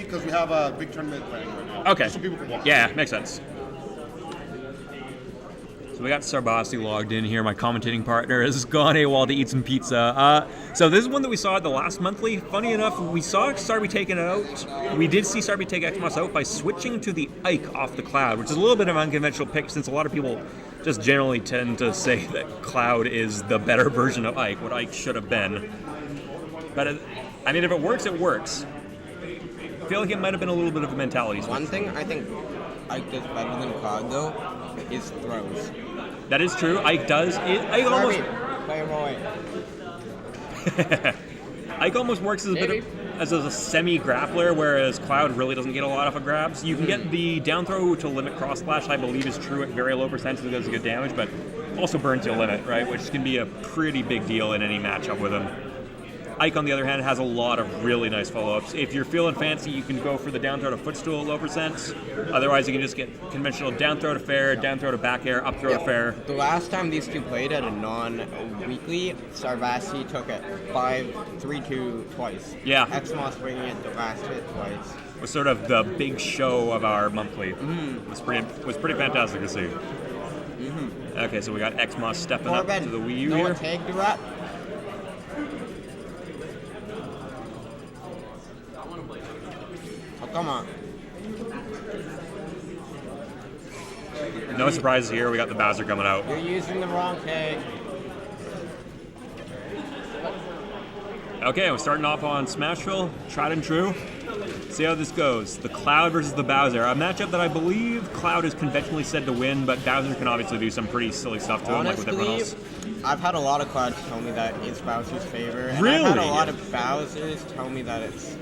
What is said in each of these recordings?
because we have a big tournament planning right now. Okay. Just so people can watch. Yeah, makes sense. So we got S4RBASSI logged in here. My commentating partner has gone AWOL to eat some pizza. So this is one that we saw at the last monthly. Funny enough, we saw SRB taken out. We did see SRB take Xmoss out by switching to the Ike off the Cloud, which is a little bit of an unconventional pick since a lot of people just generally tend to say that Cloud is the better version of Ike, what Ike should have been. But I mean, if it works, it works. I feel like it might have been a little bit of a mentality switch. One thing I think Ike does better than Cloud, though, is throws. That is true. Ike does. Ike almost. Play Roy. Ike almost works as a bit as a semi-grappler, whereas Cloud really doesn't get a lot of grabs. You can get the down throw to limit cross slash, I believe is true at very low percentage, it does good damage, but also burns your limit, right? Which can be a pretty big deal in any matchup with him. Ike, on the other hand, has a lot of really nice follow-ups. If you're feeling fancy, you can go for the down throw to footstool at low percent. Otherwise, you can just get conventional down throw to fair, down throw to back air, up throw to fair. The last time these two played at a non-weekly, S4RBASSI took it 5-3-2 twice. Yeah. Xmoss bringing it the last hit twice. It was sort of the big show of our monthly. It was pretty fantastic to see. Okay, so we got Xmoss stepping up to the Wii U here. Take the rep. Come on. No surprises here. We got the Bowser coming out. You're using the wrong tag. Okay, we're starting off on Smashville. Tried and true. See how this goes. The Cloud versus the Bowser. A matchup that I believe Cloud is conventionally said to win, but Bowser can obviously do some pretty silly stuff to him, like with everyone else. I've had a lot of Clouds tell me that it's Bowser's favor. And Really? I've had a lot of Bowsers tell me that it's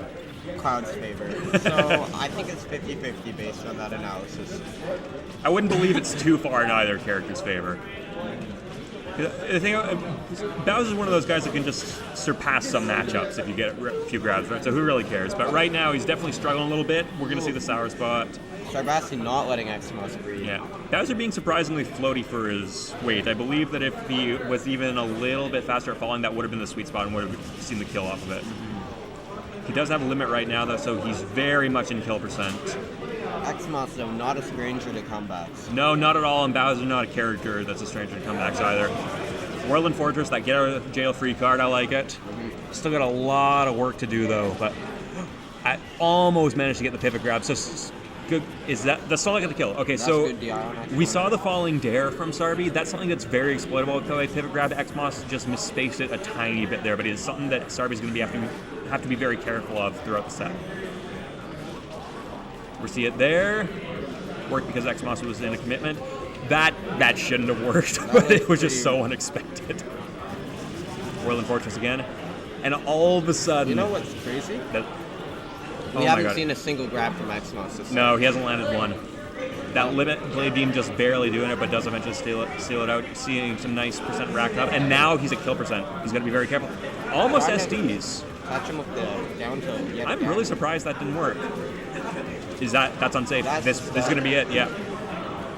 Cloud's favor. So I think it's 50-50 based on that analysis. I wouldn't believe it's too far in either character's favor. The thing, Bowser's one of those guys that can just surpass some matchups if you get a few grabs, right? So who really cares? But right now, he's definitely struggling a little bit. We're going to see the sour spot. S4RBASSI not letting Xmoss breathe. Yeah. Bowser being surprisingly floaty for his weight. I believe that if he was even a little bit faster at falling, that would have been the sweet spot and would have seen the kill off of it. He does have a limit right now, though, so he's very much in kill percent. Xmoss, though, not a stranger to comebacks. No, not at all, and Bowser's not a character that's a stranger to comebacks either. World and Fortress, that get out of jail free card, I like it. Still got a lot of work to do, though, but I almost managed to get the pivot grab, so good. That's not like the kill. Okay, That's so good we saw the falling dare from SRB. That's something that's very exploitable with the pivot grab. Xmoss just misspaced it a tiny bit there, but it is something that SRB's going to have to be very careful of throughout the set. We see it there. Worked because Xmoss was in a commitment. That shouldn't have worked, but it was just so unexpected. World and Fortress again. And all of a sudden... You know what's crazy? We haven't seen a single grab from Xmoss this No, he hasn't landed one. That limit Blade Beam just barely doing it, but does eventually steal it out, seeing some nice percent racked up. And now he's at kill percent. He's got to be very careful. Almost SDs. Catch him with the down tilt. I'm really surprised that didn't work. That's unsafe. This is going to be it, yeah.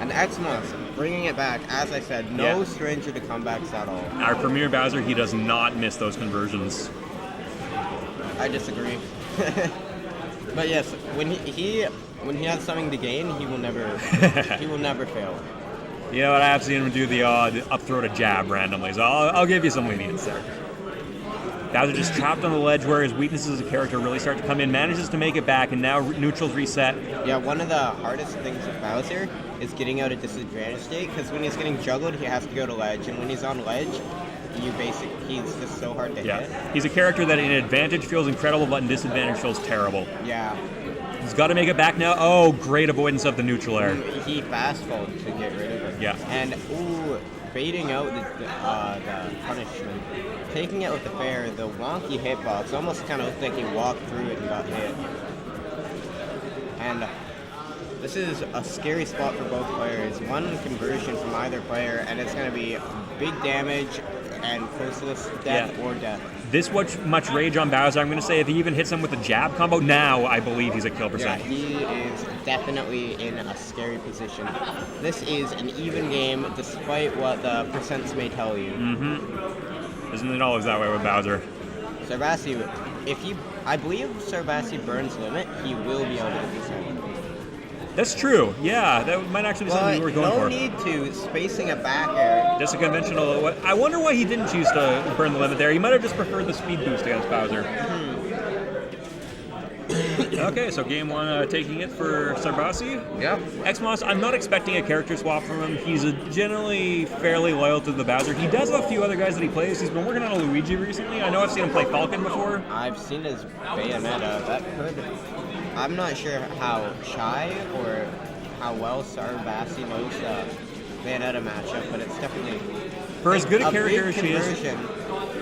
And Xmoss, bringing it back, as I said, no stranger to comebacks at all. Our premier Bowser, he does not miss those conversions. I disagree. But yes, when he has something to gain, he will never fail. You know what? I have seen him do the up throw to jab randomly, so I'll give you some lenience there. Bowser just trapped on the ledge where his weaknesses as a character really start to come in, manages to make it back, and now neutral's reset. Yeah, one of the hardest things with Bowser is getting out of disadvantage state, because when he's getting juggled, he has to go to ledge, and when he's on ledge, he's just so hard to hit. He's a character that in advantage feels incredible, but in disadvantage feels terrible. Yeah. He's got to make it back now. Oh, great avoidance of the neutral air. He fast-falled to get rid of it. Yeah. And, baiting out the punishment. Taking it with the fair, the wonky hitbox almost kind of looked like he walked through it and got hit. And this is a scary spot for both players. One conversion from either player, and it's going to be big damage and closeless death or death. This much rage on Bowser. I'm going to say if he even hits him with a jab combo, now I believe he's at kill percent. Yeah, he is definitely in a scary position. This is an even game, despite what the percents may tell you. Isn't it always that way with Bowser? S4RBASSI I believe S4RBASSI burns limit, he will be able to get this out. That's true. Yeah, that might actually be something we were going no for. need to spacing a back air. Just a conventional. I wonder why he didn't choose to burn the limit there. He might have just preferred the speed boost against Bowser. Okay, so game one taking it for S4RBASSI. Yep. Xmoss, I'm not expecting a character swap from him. He's generally fairly loyal to the Bowser. He does have a few other guys that he plays. He's been working on a Luigi recently. I know I've seen him play Falcon before. I've seen his Bayonetta. That could... I'm not sure how shy or how well S4RBASSI knows the Bayonetta matchup, but it's definitely... For as good a character as she is...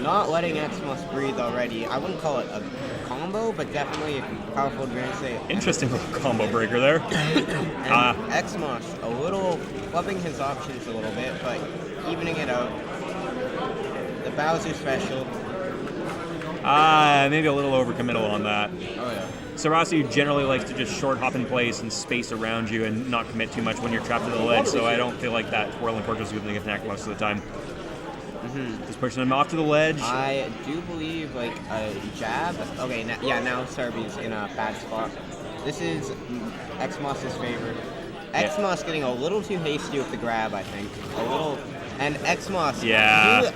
Not letting Xmoss breathe already. I wouldn't call it a combo, but definitely powerful advance. Interesting little combo breaker there. And Xmoss, a little flubbing his options a little bit, but evening it out. The Bowser special. Maybe a little overcommittal on that. Oh yeah. S4RBASSI generally likes to just short hop in place and space around you and not commit too much when you're trapped to the ledge, so I don't feel like that twirling portal is going to connect most of the time. Just pushing him off to the ledge. I do believe like a jab. Okay, now S4RBASSI's in a bad spot. This is Xmoss's favor. Xmoss getting a little too hasty with the grab, I think. A little. And Xmoss,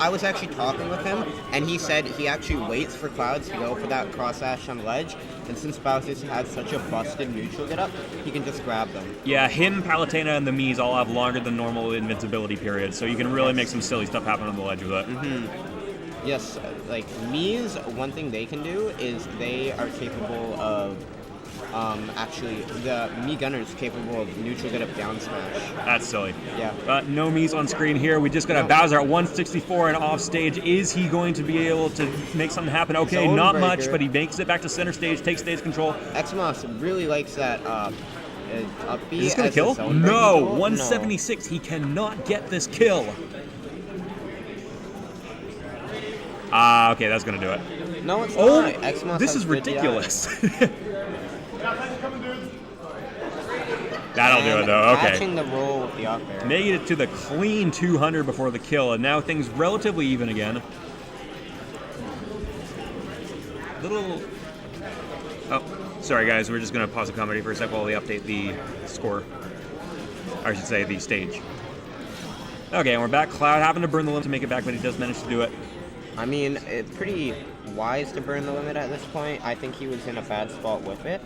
I was actually talking with him, and he said he actually waits for Clouds to go for that cross ash on the ledge, and since Bowser's had such a busted neutral get up, he can just grab them. Yeah, him, Palutena, and the Miis all have longer than normal invincibility periods, so you can really make some silly stuff happen on the ledge with it. Yes, like Miis, one thing they can do is they are capable of actually, the Mii Gunner is capable of neutral get up down smash. That's silly. Yeah. No Miis on screen here. We just got a Bowser at 164 and off stage. Is he going to be able to make something happen? Okay, Zone not breaker. much, but he makes it back to center stage, takes stage control. Xmoss really likes that up B. Is this going to kill? No! 176. He cannot get this kill. Okay, that's going to do it. No, it's not. Xmoss this is ridiculous. That'll do it, though. Okay. Catching the roll with the up air. Made it to the clean 200 before the kill, and now things relatively even again. Oh, sorry guys, we're just going to pause the comedy for a sec while we update the score. Or I should say, the stage. Okay, and we're back. Cloud happened to burn the limit to make it back, but he does manage to do it. I mean, it's pretty wise to burn the limit at this point. I think he was in a bad spot with it.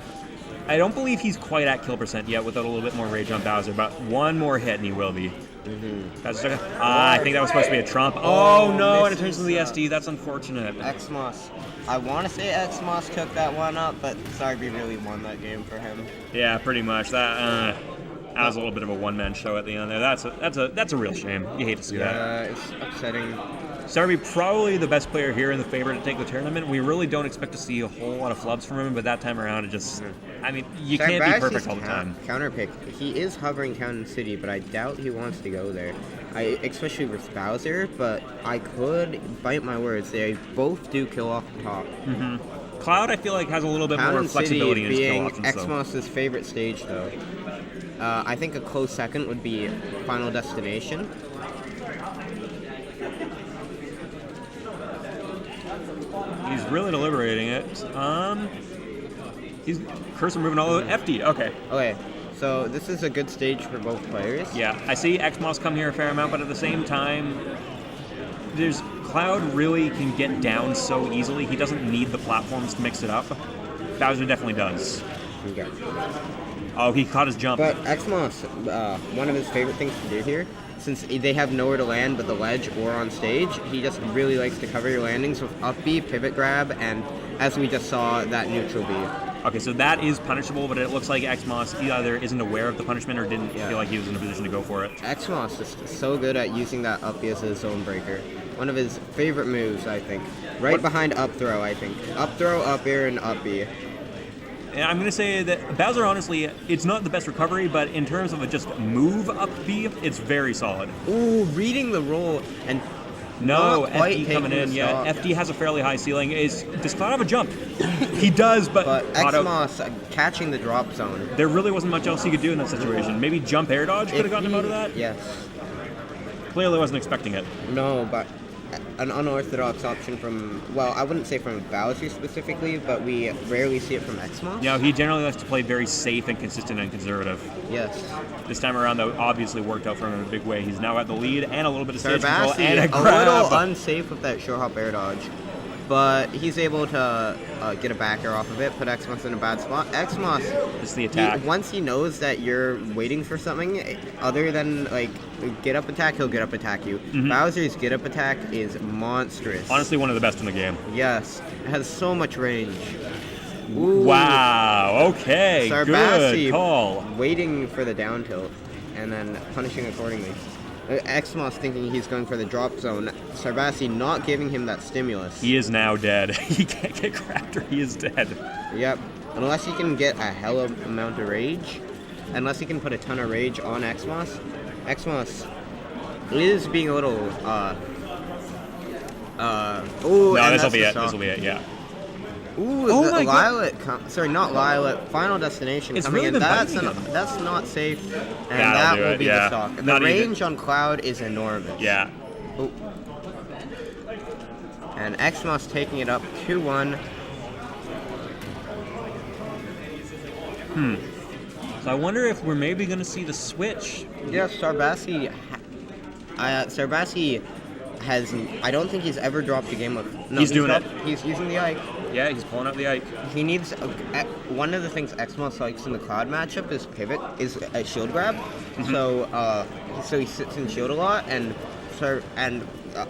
I don't believe he's quite at kill percent yet without a little bit more rage on Bowser, but one more hit and he will be. I think that was supposed to be a trump. Oh no, and it turns to the SD. That's unfortunate. Xmoss. I want to say Xmoss took that one up, but S4RBASSI really won that game for him. Yeah, pretty much. That was a little bit of a one-man show at the end there. That's a real shame. You hate to see that. Yeah, it's upsetting. S4RBASSI probably the best player here and the favorite to take the tournament. We really don't expect to see a whole lot of flubs from him, but that time around, it just... I mean, you can't be perfect all the time. Counterpick. He is hovering Town City, but I doubt he wants to go there. Especially with Bowser, but I could bite my words. They both do kill off the top. Cloud, I feel like, has a little bit more flexibility in his kill options, though. Xmoss's favorite stage, though. I think a close second would be Final Destination. He's really deliberating it. He's cursor moving all over. FD, okay. Okay, so this is a good stage for both players. Yeah, I see Xmoss come here a fair amount, but at the same time, Cloud really can get down so easily. He doesn't need the platforms to mix it up. Bowser definitely does. Okay. Oh, he caught his jump. But Xmoss, one of his favorite things to do here, since they have nowhere to land but the ledge or on stage, he just really likes to cover your landings with up B, pivot grab, and as we just saw, that neutral B. Okay, so that is punishable, but it looks like Xmoss either isn't aware of the punishment or didn't feel like he was in a position to go for it. Xmoss is so good at using that up B as a zone breaker. One of his favorite moves, I think. Right behind up throw, I think. Up throw, up air, and up B. And I'm going to say that Bowser, honestly, it's not the best recovery, but in terms of a just move up B, it's very solid. Ooh, reading the roll and no, FD coming in. Yeah, FD has a fairly high ceiling. Does Cloud have a jump? He does, but Xmoss catching the drop zone. There really wasn't much else he could do in that situation. Maybe jump air dodge could have gotten him out of that? Yes. Clearly wasn't expecting it. No, but an unorthodox option from, well, I wouldn't say from Bowser specifically, but we rarely see it from Xmoss. You know, he generally likes to play very safe and consistent and conservative. Yes. This time around, though, obviously worked out for him in a big way. He's now got the lead and a little bit of stage control S4RBASSI, and a a grab. little unsafe with that short hop air dodge, but he's able to get a back air off of it, put Xmoss in a bad spot. Xmoss, It's the attack. once he knows that you're waiting for something other than like get up attack, he'll get up attack you. Bowser's get up attack is monstrous. Honestly, one of the best in the game. Yes, it has so much range. Ooh. Wow, okay, S4RBASSI good call. waiting for the down tilt and then punishing accordingly. Xmoss thinking he's going for the drop zone. S4RBASSI not giving him that stimulus. He is now dead. He can't get grabbed or he is dead. Yep. Unless he can get a hell of amount of rage. Unless he can put a ton of rage on Xmoss. Xmoss is being a little No, this'll be it. This'll be it, yeah. Ooh, Oh the my God. Lilac, sorry, not Lilac, Final Destination It's coming really in. been biting him. That's not safe, and That'll that do will it, be yeah. the stock. The Not even- range on Cloud is enormous. Yeah. Ooh. And Xmoss taking it up 2-1. So I wonder if we're maybe going to see the switch. Yeah, S4RBASSI. S4RBASSI has. I don't think he's ever dropped a game of. No, He's doing it. He's using the Ike. Yeah, he's pulling up the Ike. He needs one of the things Xmoss likes in the Cloud matchup is pivot, is a shield grab. So he sits in shield a lot, and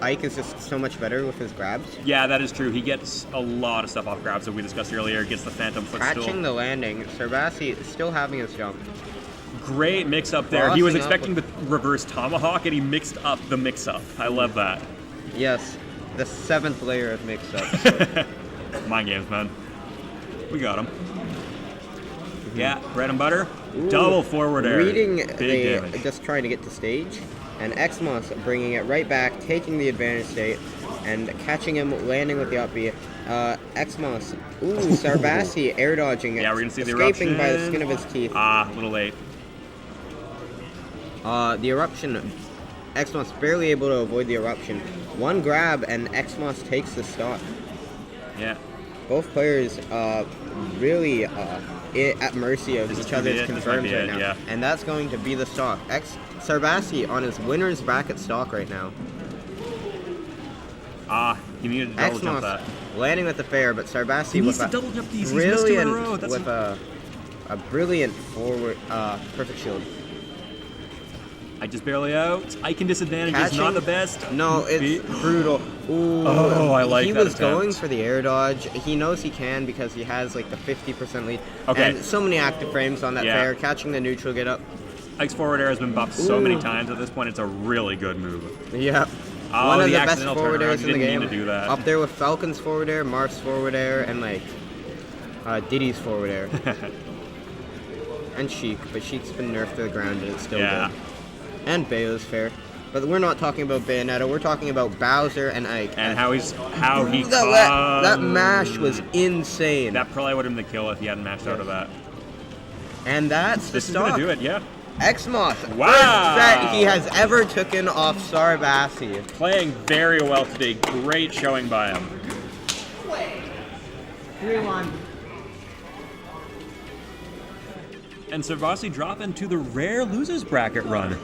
Ike is just so much better with his grabs. Yeah, that is true. He gets a lot of stuff off grabs that we discussed earlier. Gets the Phantom footstool. Catching the landing, S4RBASSI is still having his jump. Great mix-up there. He was Crossing up expecting the reverse tomahawk, and he mixed up the mix-up. I love that. Yes, the 7th layer of mix-ups. Mind games, man. We got him. Yeah, bread and butter. Double forward air. Reading Big damage. just trying to get to stage, and Xmoss bringing it right back, taking the advantage state, and catching him, landing with the up B. Xmoss, S4RBASSI air dodging it, Yeah, we're gonna see the escaping eruption. by the skin of his teeth. Ah, a little late. The eruption, Xmoss barely able to avoid the eruption. One grab, and Xmoss takes the stock. Yeah. Both players really at mercy of each other's confirms right now. yeah. And that's going to be the stock. S4RBASSI on his winner's bracket stock right now. Ah, he needed to double jump that. Xmoss landing with the fair, but S4RBASSI He needs with to a double jump these. He's missed two in a row. brilliant, That's with a brilliant forward, perfect shield. I just barely out. Icon disadvantage is Catching- not the best. No, it's brutal. Ooh, Oh, I like He that was attempt. going for the air dodge. He knows he can because he has like the 50% lead. Okay. And so many active frames on that Yeah. fair. Catching the neutral get up. Ike's forward air has been buffed so many Ooh. times at this point. It's a really good move. Yep. Oh, One of the the best accidental forward turnaround. airs He in the didn't game. mean to do that. Up there with Falcon's forward air, Marth's forward air, and like Diddy's forward air. And Sheik, but Sheik's been nerfed to the ground and it's still Yeah. good. And Bayo's fair. But we're not talking about Bayonetta, we're talking about Bowser and Ike. And how he that mash was insane. That probably would have been the kill if he hadn't mashed out of that. And that's the This is gonna stock. do it, yeah. Xmoss, Wow. first set he has ever taken off S4RBASSI. Playing very well today. Great showing by him. 3-1. And S4RBASSI dropping to the rare losers bracket run.